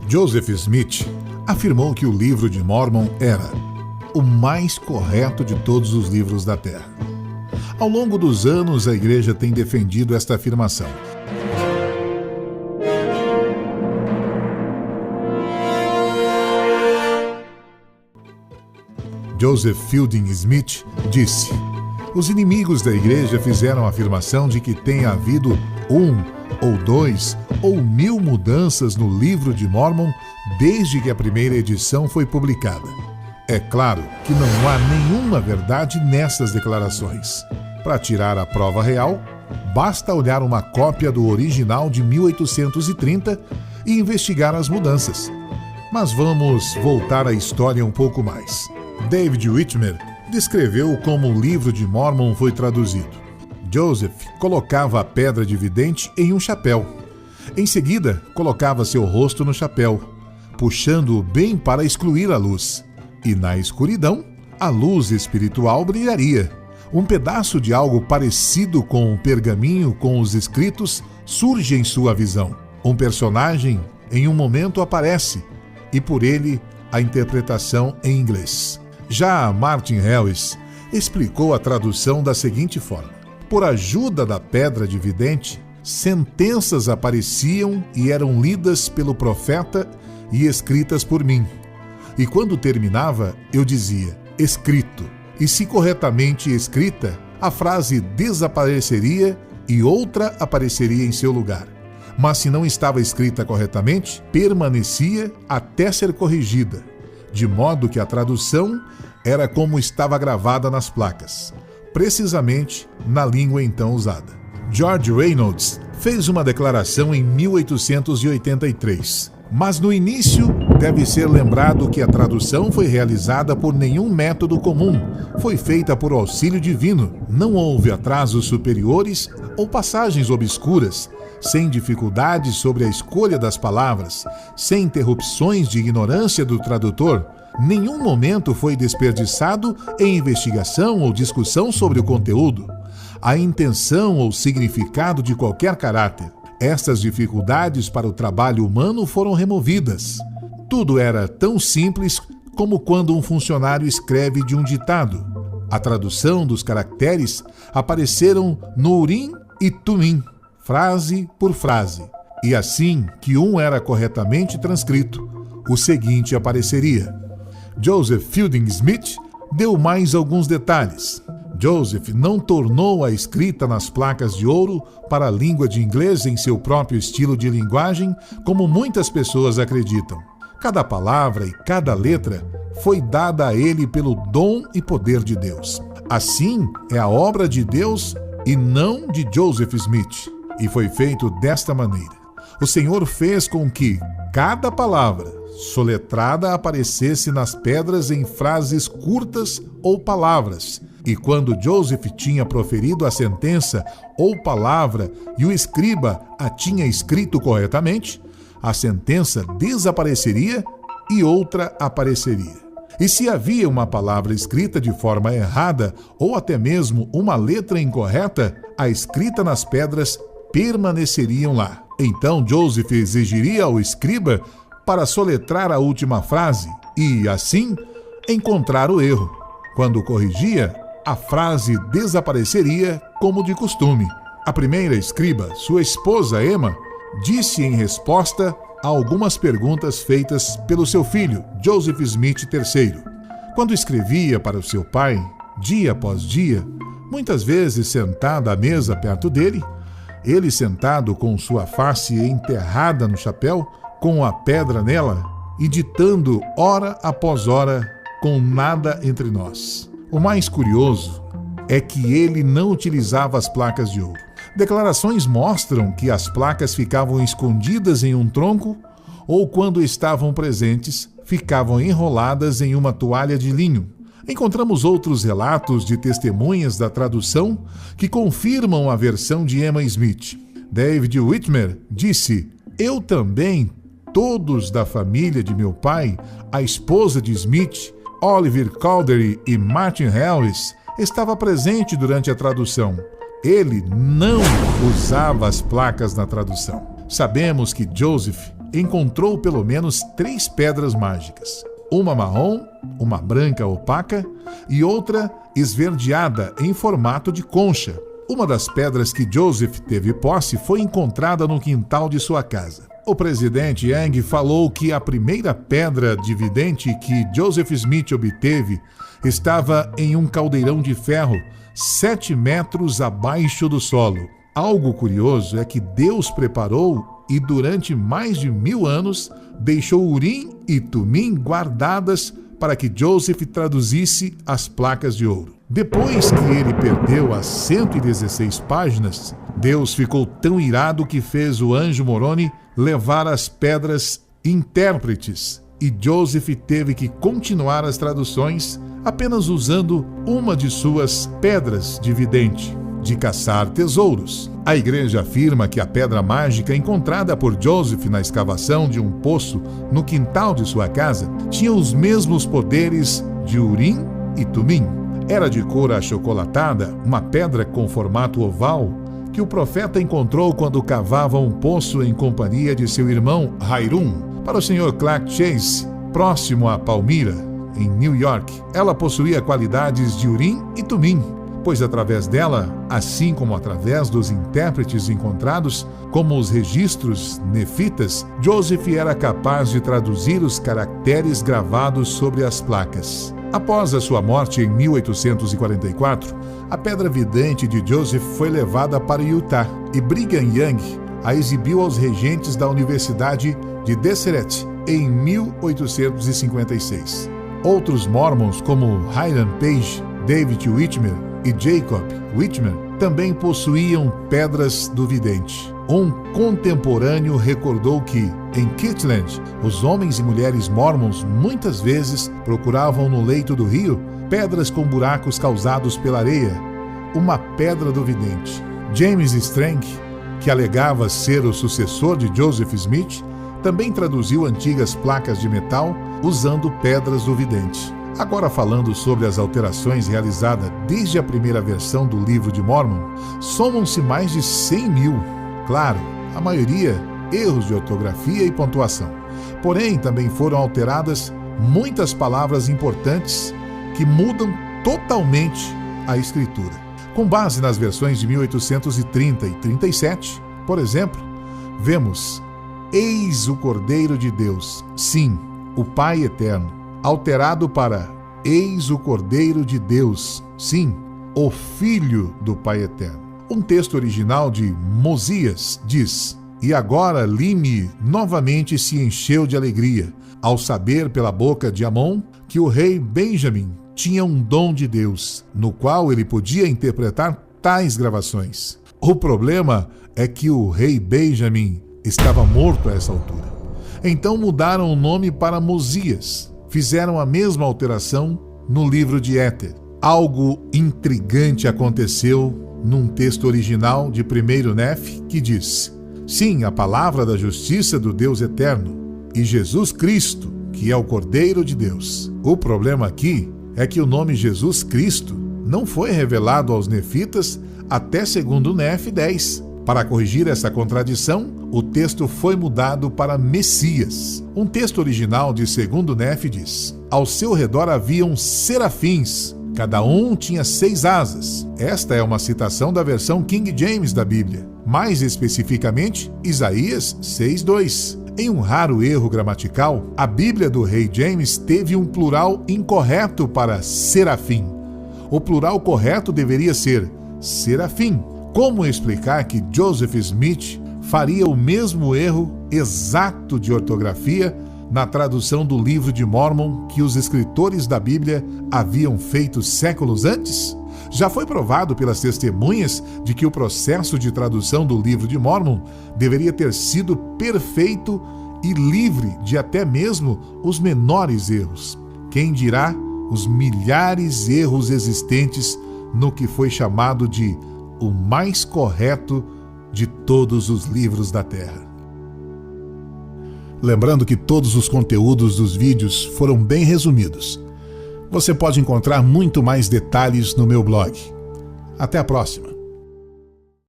Joseph Smith afirmou que o livro de Mórmon era o mais correto de todos os livros da Terra. Ao longo dos anos, a Igreja tem defendido esta afirmação. Joseph Fielding Smith disse: os inimigos da Igreja fizeram a afirmação de que tenha havido 1 ou 2 ou 1000 mudanças no livro de Mórmon desde que a primeira edição foi publicada. É claro que não há nenhuma verdade nessas declarações. Para tirar a prova real, basta olhar uma cópia do original de 1830 e investigar as mudanças. Mas vamos voltar à história um pouco mais. David Whitmer descreveu como o livro de Mórmon foi traduzido. Joseph colocava a pedra de vidente em um chapéu. Em seguida, colocava seu rosto no chapéu, puxando-o bem para excluir a luz. E na escuridão, a luz espiritual brilharia. Um pedaço de algo parecido com um pergaminho com os escritos surge em sua visão. Um personagem, em um momento, aparece, e por ele, a interpretação em inglês. Já Martin Harris explicou a tradução da seguinte forma: por ajuda da pedra de vidente, sentenças apareciam e eram lidas pelo profeta e escritas por mim. E quando terminava, eu dizia, escrito. E se corretamente escrita, a frase desapareceria e outra apareceria em seu lugar. Mas se não estava escrita corretamente, permanecia até ser corrigida, de modo que a tradução era como estava gravada nas placas, precisamente na língua então usada. George Reynolds fez uma declaração em 1883, mas no início deve ser lembrado que a tradução foi realizada por nenhum método comum, foi feita por auxílio divino, não houve atrasos superiores ou passagens obscuras, sem dificuldades sobre a escolha das palavras, sem interrupções de ignorância do tradutor. Nenhum momento foi desperdiçado em investigação ou discussão sobre o conteúdo, a intenção ou significado de qualquer caráter. Estas dificuldades para o trabalho humano foram removidas. Tudo era tão simples como quando um funcionário escreve de um ditado. A tradução dos caracteres apareceram no Urim e Tumim, frase por frase, e assim que um era corretamente transcrito, o seguinte apareceria. Joseph Fielding Smith deu mais alguns detalhes. Joseph não tornou a escrita nas placas de ouro para a língua de inglês em seu próprio estilo de linguagem, como muitas pessoas acreditam. Cada palavra e cada letra foi dada a ele pelo dom e poder de Deus. Assim, é a obra de Deus e não de Joseph Smith. E foi feito desta maneira. O Senhor fez com que cada palavra soletrada aparecesse nas pedras em frases curtas ou palavras, e quando Joseph tinha proferido a sentença ou palavra e o escriba a tinha escrito corretamente, a sentença desapareceria e outra apareceria. E se havia uma palavra escrita de forma errada ou até mesmo uma letra incorreta, a escrita nas pedras permaneceriam lá. Então Joseph exigiria ao escriba para soletrar a última frase e, assim, encontrar o erro. Quando corrigia, a frase desapareceria como de costume. A primeira escriba, sua esposa Emma, disse em resposta a algumas perguntas feitas pelo seu filho, Joseph Smith III. Quando escrevia para o seu pai, dia após dia, muitas vezes sentada à mesa perto dele, ele sentado com sua face enterrada no chapéu, com a pedra nela, e ditando hora após hora, com nada entre nós. O mais curioso é que ele não utilizava as placas de ouro. Declarações mostram que as placas ficavam escondidas em um tronco ou, quando estavam presentes, ficavam enroladas em uma toalha de linho. Encontramos outros relatos de testemunhas da tradução que confirmam a versão de Emma Smith. David Whitmer disse: eu também, todos da família de meu pai, a esposa de Smith, Oliver Cowdery e Martin Harris, estava presente durante a tradução. Ele não usava as placas na tradução. Sabemos que Joseph encontrou pelo menos 3 pedras mágicas. Uma marrom, uma branca opaca e outra esverdeada em formato de concha. Uma das pedras que Joseph teve posse foi encontrada no quintal de sua casa. O presidente Yang falou que a primeira pedra de vidente que Joseph Smith obteve estava em um caldeirão de ferro 7 metros abaixo do solo. Algo curioso é que Deus preparou e durante mais de 1000 anos deixou Urim e Tumim guardadas para que Joseph traduzisse as placas de ouro. Depois que ele perdeu as 116 páginas, Deus ficou tão irado que fez o anjo Moroni levar as pedras intérpretes e Joseph teve que continuar as traduções apenas usando uma de suas pedras de vidente, de caçar tesouros. A igreja afirma que a pedra mágica encontrada por Joseph na escavação de um poço no quintal de sua casa tinha os mesmos poderes de Urim e Tumim. Era de cor achocolatada, uma pedra com formato oval que o profeta encontrou quando cavava um poço em companhia de seu irmão Hiram. Para o Sr. Clark Chase, próximo a Palmyra, em New York, ela possuía qualidades de Urim e Tumim, pois através dela, assim como através dos intérpretes encontrados, como os registros nefitas, Joseph era capaz de traduzir os caracteres gravados sobre as placas. Após a sua morte em 1844, a pedra vidente de Joseph foi levada para Utah e Brigham Young a exibiu aos regentes da Universidade de Deseret em 1856. Outros mormons como Hiram Page, David Whitmer e Jacob Whitmer também possuíam pedras do vidente. Um contemporâneo recordou que, em Kirtland, os homens e mulheres mormons muitas vezes procuravam no leito do rio pedras com buracos causados pela areia, uma pedra do vidente. James Strang, que alegava ser o sucessor de Joseph Smith, também traduziu antigas placas de metal usando pedras do vidente. Agora, falando sobre as alterações realizadas desde a primeira versão do Livro de Mórmon, somam-se mais de 100 mil. Claro, a maioria erros de ortografia e pontuação. Porém, também foram alteradas muitas palavras importantes que mudam totalmente a escritura. Com base nas versões de 1830 e 37, por exemplo, vemos: Eis o Cordeiro de Deus, sim, o Pai Eterno, alterado para Eis o Cordeiro de Deus, sim, o Filho do Pai Eterno. Um texto original de Mosias diz: E agora Lime novamente se encheu de alegria, ao saber pela boca de Amon que o rei Benjamim tinha um dom de Deus, no qual ele podia interpretar tais gravações. O problema é que o rei Benjamim estava morto a essa altura. Então mudaram o nome para Mosias. Fizeram a mesma alteração no livro de Éter. Algo intrigante aconteceu num texto original de 1 Nef, que diz: Sim, a palavra da justiça do Deus eterno, e Jesus Cristo, que é o Cordeiro de Deus. O problema aqui é que o nome Jesus Cristo não foi revelado aos nefitas até 2 Nef 10. Para corrigir essa contradição, o texto foi mudado para Messias. Um texto original de 2 Nef diz: Ao seu redor haviam serafins, cada um tinha 6 asas. Esta é uma citação da versão King James da Bíblia. Mais especificamente, Isaías 6:2. Em um raro erro gramatical, a Bíblia do rei James teve um plural incorreto para serafim. O plural correto deveria ser serafim. Como explicar que Joseph Smith faria o mesmo erro exato de ortografia na tradução do Livro de Mórmon que os escritores da Bíblia haviam feito séculos antes? Já foi provado pelas testemunhas de que o processo de tradução do Livro de Mórmon deveria ter sido perfeito e livre de até mesmo os menores erros. Quem dirá os milhares de erros existentes no que foi chamado de o mais correto de todos os livros da Terra. Lembrando que todos os conteúdos dos vídeos foram bem resumidos. Você pode encontrar muito mais detalhes no meu blog. Até a próxima!